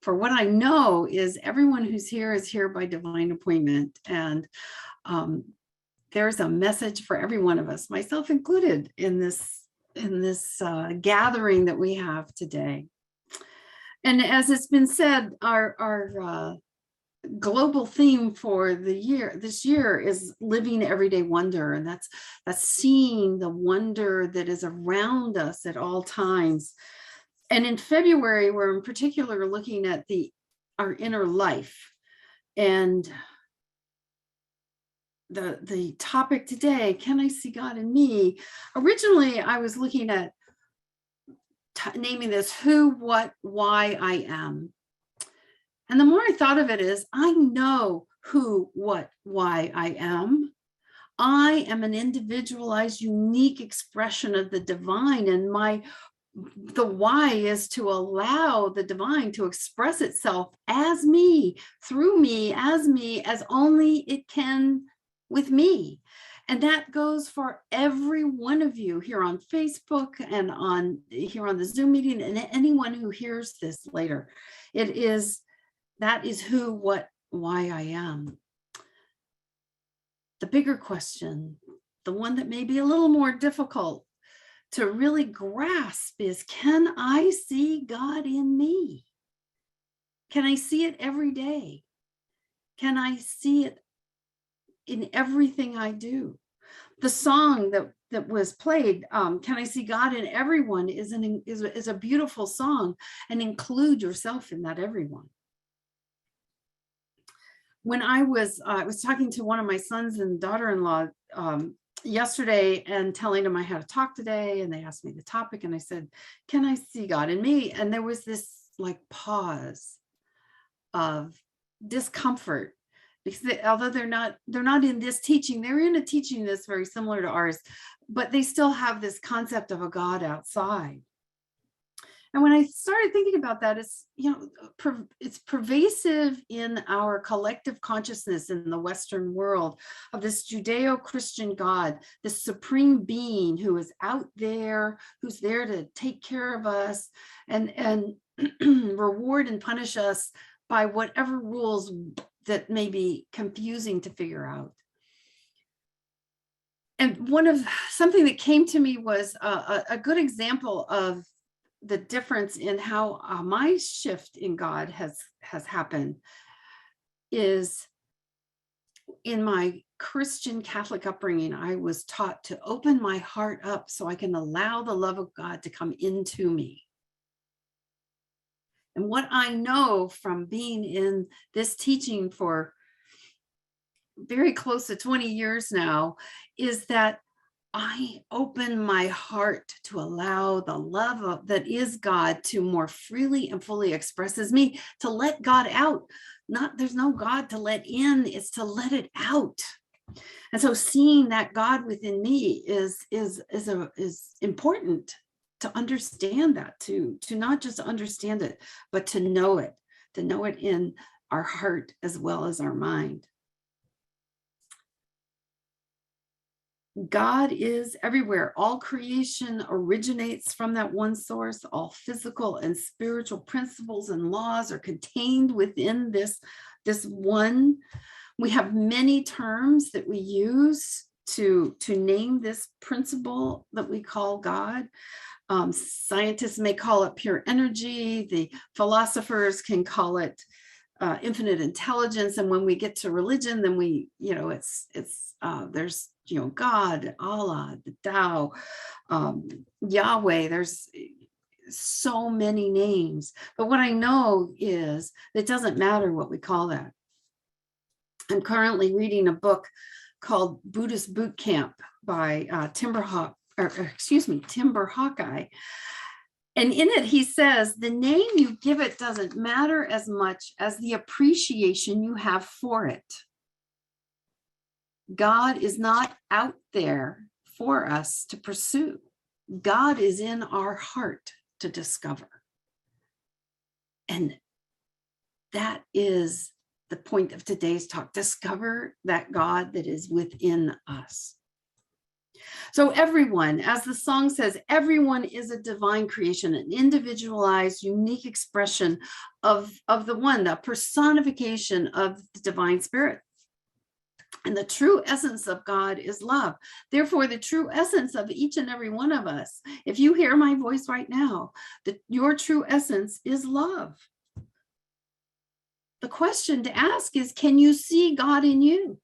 For what I know is everyone who's here is here by divine appointment. And there's a message for every one of us, myself included, in this gathering that we have today. And as it's been said, our global theme for this year is living everyday wonder, and that's seeing the wonder that is around us at all times. And in February, we're in particular looking at our inner life. And the topic today, can I see God in me? Originally, I was looking at naming this who, what, why I am. And the more I thought of it is, I know who, what, why I am. I am an individualized, unique expression of the divine, and the why is to allow the divine to express itself as me, through me, as only it can with me. And that goes for every one of you here on Facebook and here on the Zoom meeting, and anyone who hears this later. That is who, what, why I am. The bigger question, the one that may be a little more difficult to really grasp, is, can I see God in me? Can I see it every day? Can I see it in everything I do? The song that was played, "Can I See God in Everyone," is a beautiful song, and include yourself in that everyone. When I was talking to one of my sons and daughter-in-law yesterday and telling them I had a talk today, and they asked me the topic, and I said, can I see God in me? And there was this like pause of discomfort, because although they're not in this teaching, they're in a teaching that's very similar to ours, but they still have this concept of a God outside. And when I started thinking about that, it's pervasive in our collective consciousness in the Western world, of this Judeo-Christian God, this supreme being who is out there, who's there to take care of us and reward and punish us by whatever rules that may be confusing to figure out. And something that came to me was a good example of the difference in how my shift in God has happened is, in my Christian Catholic upbringing, I was taught to open my heart up so I can allow the love of God to come into me. And what I know from being in this teaching for very close to 20 years now is that I open my heart to allow the love that is God to more freely and fully express as me, to let God out. There's no God to let in, it's to let it out. And so seeing that God within me is important to understand that, to not just understand it, but to know it in our heart as well as our mind. God is everywhere. All creation originates from that one source. All physical and spiritual principles and laws are contained within this one. We have many terms that we use to name this principle that we call God. Scientists may call it pure energy. The philosophers can call it infinite intelligence. And when we get to religion, then there's God, Allah, the Tao, Yahweh. There's so many names. But what I know is it doesn't matter what we call that. I'm currently reading a book called Buddhist Boot Camp by Timber Hawkeye. And in it, he says, the name you give it doesn't matter as much as the appreciation you have for it. God is not out there for us to pursue. God is in our heart to discover. And that is the point of today's talk. Discover that God that is within us. So everyone, as the song says, everyone is a divine creation, an individualized, unique expression of the one, the personification of the divine spirit. And the true essence of God is love. Therefore, the true essence of each and every one of us, if you hear my voice right now, your true essence is love. The question to ask is, can you see God in you?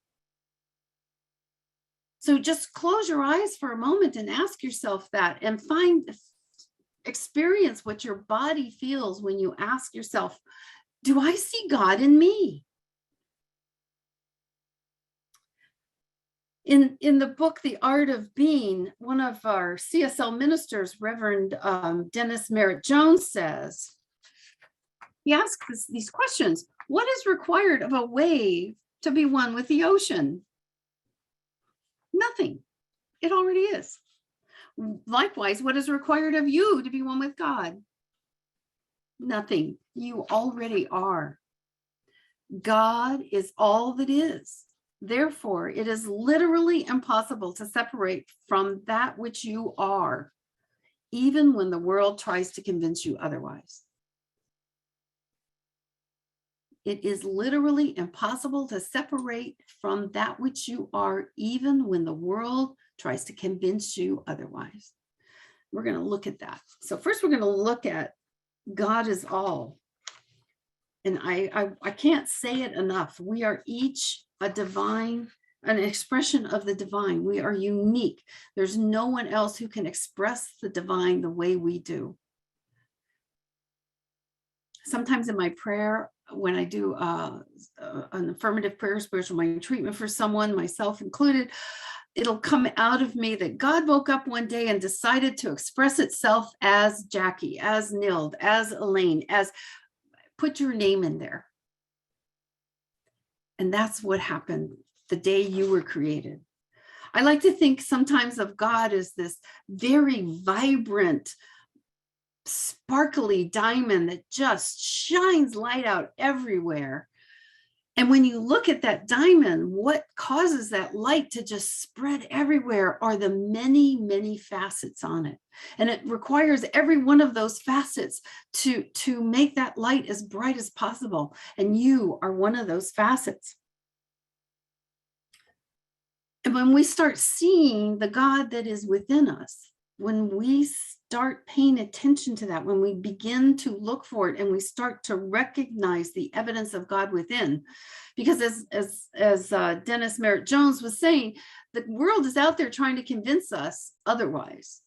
So just close your eyes for a moment and ask yourself that, and experience what your body feels when you ask yourself, do I see God in me? In the book, The Art of Being, one of our CSL ministers, Reverend Dennis Merritt Jones, says, he asks these questions. What is required of a wave to be one with the ocean? Nothing. It already is. Likewise, what is required of you to be one with God? Nothing. You already are. God is all that is. Therefore, it is literally impossible to separate from that which you are, even when the world tries to convince you otherwise. It is literally impossible to separate from that which you are, even when the world tries to convince you otherwise. We're going to look at that. So first, we're going to look at God is all. And I can't say it enough. We are each a divine, an expression of the divine. We are unique. There's no one else who can express the divine the way we do. Sometimes in my prayer, when I do an affirmative prayer, spiritual mind treatment for someone, myself included, it'll come out of me that God woke up one day and decided to express itself as Jackie, as Nild, as Elaine, as put your name in there. And that's what happened the day you were created. I like to think sometimes of God as this very vibrant, sparkly diamond that just shines light out everywhere. And when you look at that diamond, what causes that light to just spread everywhere are the many, many facets on it. And it requires every one of those facets to make that light as bright as possible. And you are one of those facets. And when we start seeing the God that is within us, when we start paying attention to that, when we begin to look for it and we start to recognize the evidence of God within, because as Dennis Merritt Jones was saying, the world is out there trying to convince us otherwise.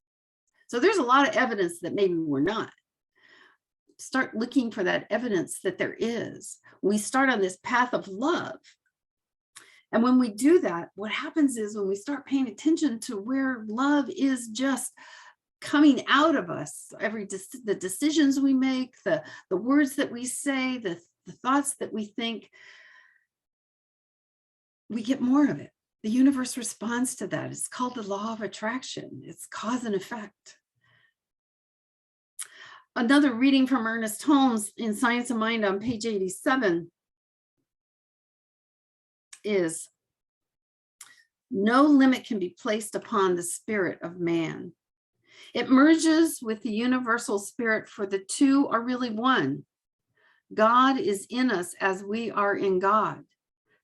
So there's a lot of evidence that maybe we're not. Start looking for that evidence that there is. We start on this path of love. And when we do that, what happens is when we start paying attention to where love is just coming out of us, the decisions we make, the words that we say, the thoughts that we think, we get more of it. The universe responds to that. It's called the law of attraction. It's cause and effect. Another reading from Ernest Holmes in Science of Mind on page 87 is, no limit can be placed upon the spirit of man. It merges with the universal spirit, for the two are really one. God is in us as we are in God.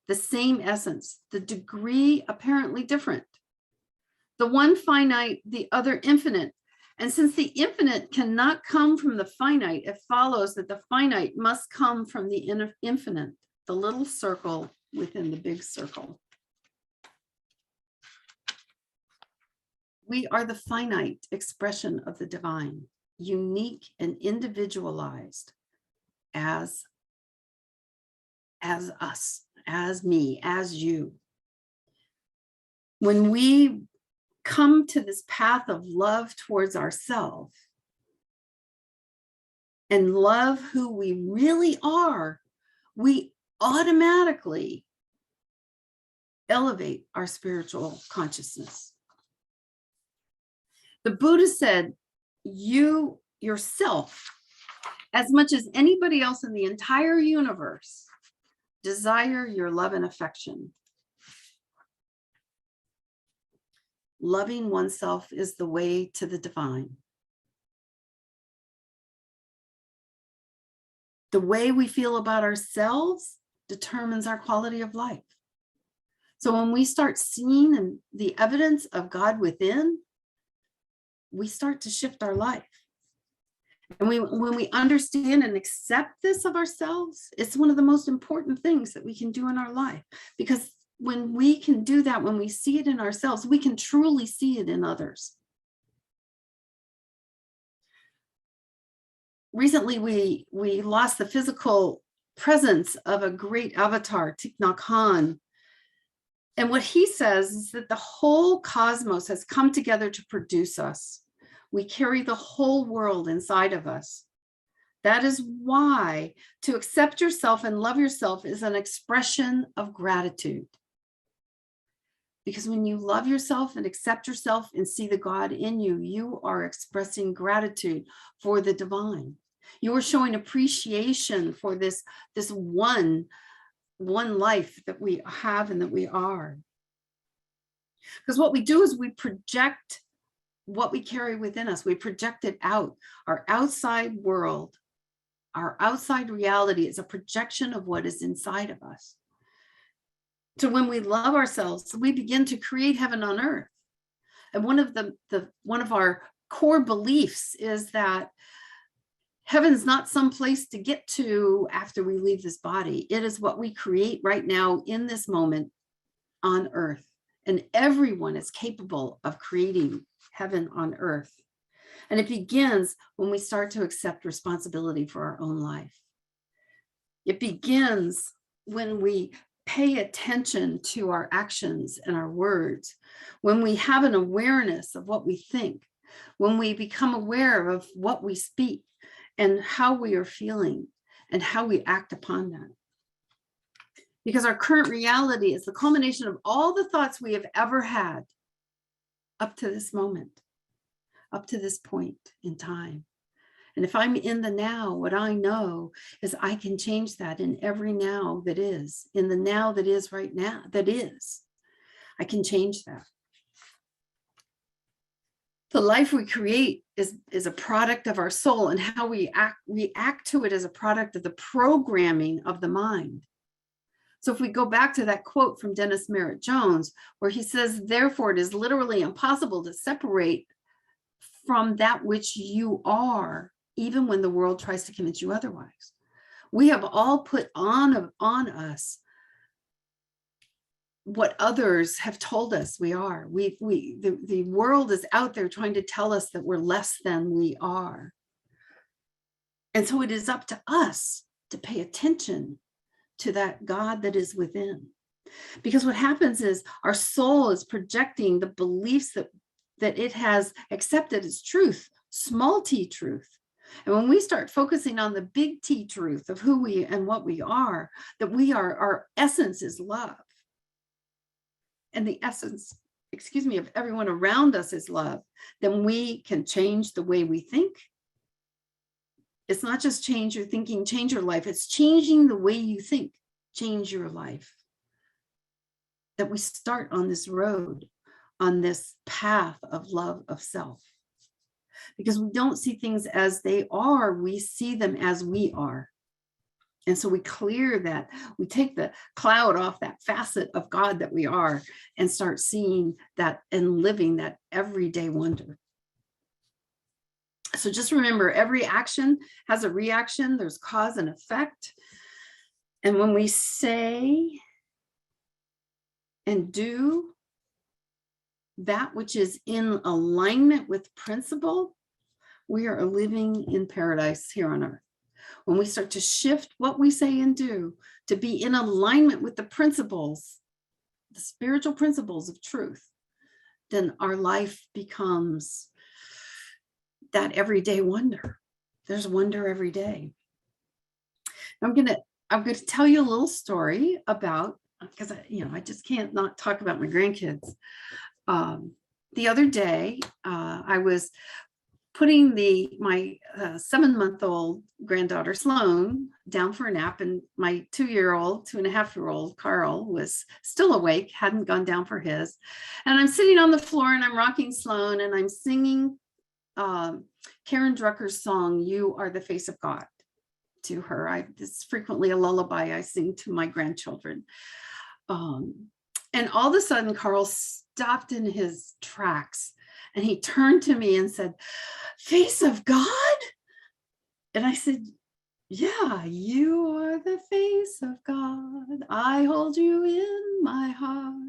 The same essence, the degree apparently different. The one finite, the other infinite. And since the infinite cannot come from the finite, it follows that the finite must come from the infinite, the little circle within the big circle. We are the finite expression of the divine, unique and individualized as us, as me, as you. When we come to this path of love towards ourselves and love who we really are, we automatically elevate our spiritual consciousness. The Buddha said, you yourself, as much as anybody else in the entire universe, desire your love and affection. Loving oneself is the way to the divine. The way we feel about ourselves determines our quality of life. So when we start seeing the evidence of God within, we start to shift our life. And when we understand and accept this of ourselves, it's one of the most important things that we can do in our life. Because when we can do that, when we see it in ourselves, we can truly see it in others. Recently, we lost the physical presence of a great avatar, Thich Nhat Hanh. And what he says is that the whole cosmos has come together to produce us. We carry the whole world inside of us. That is why to accept yourself and love yourself is an expression of gratitude. Because when you love yourself and accept yourself and see the God in you, you are expressing gratitude for the divine. You are showing appreciation for this one life that we have and that we are. Because what we do is we project what we carry within us. We project it out. Our outside world, our outside reality is a projection of what is inside of us. So when we love ourselves, we begin to create heaven on earth. And one of our core beliefs is that heaven's not some place to get to after we leave this body. It is what we create right now in this moment on earth. And everyone is capable of creating heaven on earth. And it begins when we start to accept responsibility for our own life. It begins when we pay attention to our actions and our words, when we have an awareness of what we think, when we become aware of what we speak and how we are feeling and how we act upon that. Because our current reality is the culmination of all the thoughts we have ever had up to this moment, up to this point in time. And if I'm in the now, what I know is I can change that in every now that is, in the now that is right now, that is, I can change that. The life we create is a product of our soul, and how we react to it as a product of the programming of the mind. So if we go back to that quote from Dennis Merritt Jones, where he says, therefore, it is literally impossible to separate from that which you are, even when the world tries to convince you otherwise. We have all put on us what others have told us we are. The world is out there trying to tell us that we're less than we are. And so it is up to us to pay attention to that God that is within. Because what happens is our soul is projecting the beliefs that it has accepted as truth, small t truth. And when we start focusing on the big T truth of who we and what we are, that we are, our essence is love. And the essence, of everyone around us is love, then we can change the way we think. It's not just change your thinking, change your life. It's changing the way you think, change your life. That we start on this road, on this path of love of self. Because we don't see things as they are, we see them as we are. And so we clear that, we take the cloud off that facet of God that we are and start seeing that and living that everyday wonder. So just remember, every action has a reaction, there's cause and effect. And when we say and do that which is in alignment with principle, we are living in paradise here on earth. When we start to shift what we say and do to be in alignment with the principles, the spiritual principles of truth, then our life becomes that everyday wonder. There's wonder every day. I'm going to tell you a little story about, because I just can't not talk about my grandkids. The other day, I was putting my 7-month-old granddaughter Sloan down for a nap, and my 2.5-year-old Carl was still awake, hadn't gone down for his. And I'm sitting on the floor and I'm rocking Sloan and I'm singing Karen Drucker's song, "You Are the Face of God," to her. It's frequently a lullaby I sing to my grandchildren. And all of a sudden, Carl stopped in his tracks and he turned to me and said, "Face of God?" And I said, "Yeah, you are the face of God. I hold you in my heart.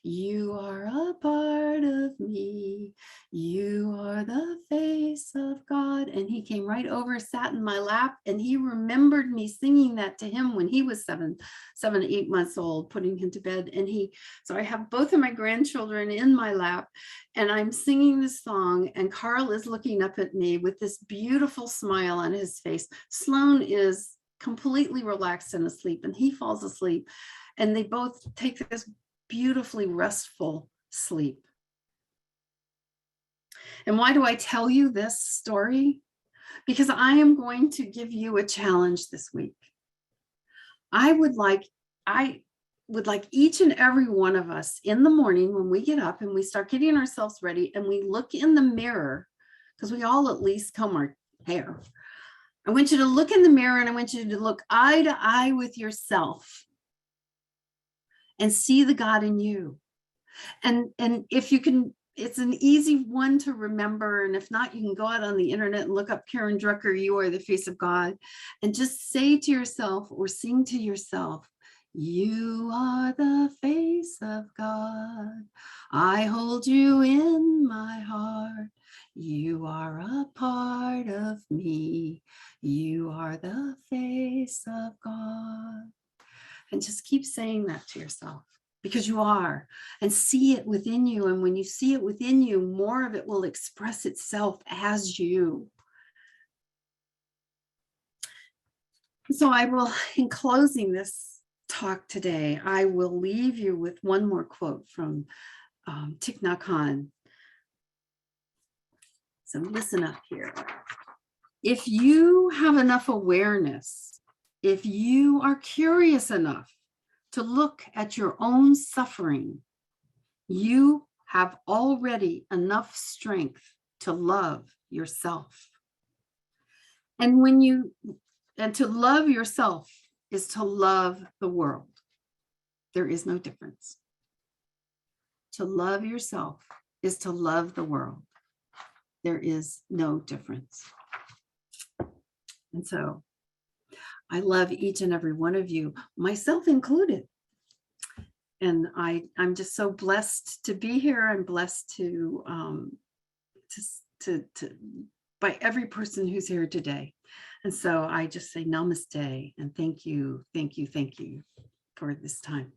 You are a part of me. You are the face of God." And he came right over, sat in my lap, and he remembered me singing that to him when he was 8 months old, putting him to bed. And so I have both of my grandchildren in my lap, and I'm singing this song, and Carl is looking up at me with this beautiful smile on his face. Sloan is completely relaxed and asleep, and he falls asleep, and they both take this beautifully restful sleep. And why do I tell you this story? Because I am going to give you a challenge this week. I would like each and every one of us in the morning when we get up and we start getting ourselves ready and we look in the mirror, because we all at least comb our hair. I want you to look in the mirror and I want you to look eye to eye with yourself and see the God in you. And if you can, it's an easy one to remember. And if not, you can go out on the internet and look up Karen Drucker, "You Are the Face of God," and just say to yourself or sing to yourself, "You are the face of God. I hold you in my heart. You are a part of me. You are the face of God." And just keep saying that to yourself, because you are, and see it within you. And when you see it within you, more of it will express itself as you. So I will, in closing this talk today, I will leave you with one more quote from Thich Nhat Hanh. So listen up here. If you have enough awareness, if you are curious enough to look at your own suffering, you have already enough strength to love yourself. And to love yourself is to love the world. There is no difference. To love yourself is to love the world. There is no difference. And so I love each and every one of you, myself included. And I'm just so blessed to be here. I'm blessed to by every person who's here today. And so I just say namaste and thank you for this time.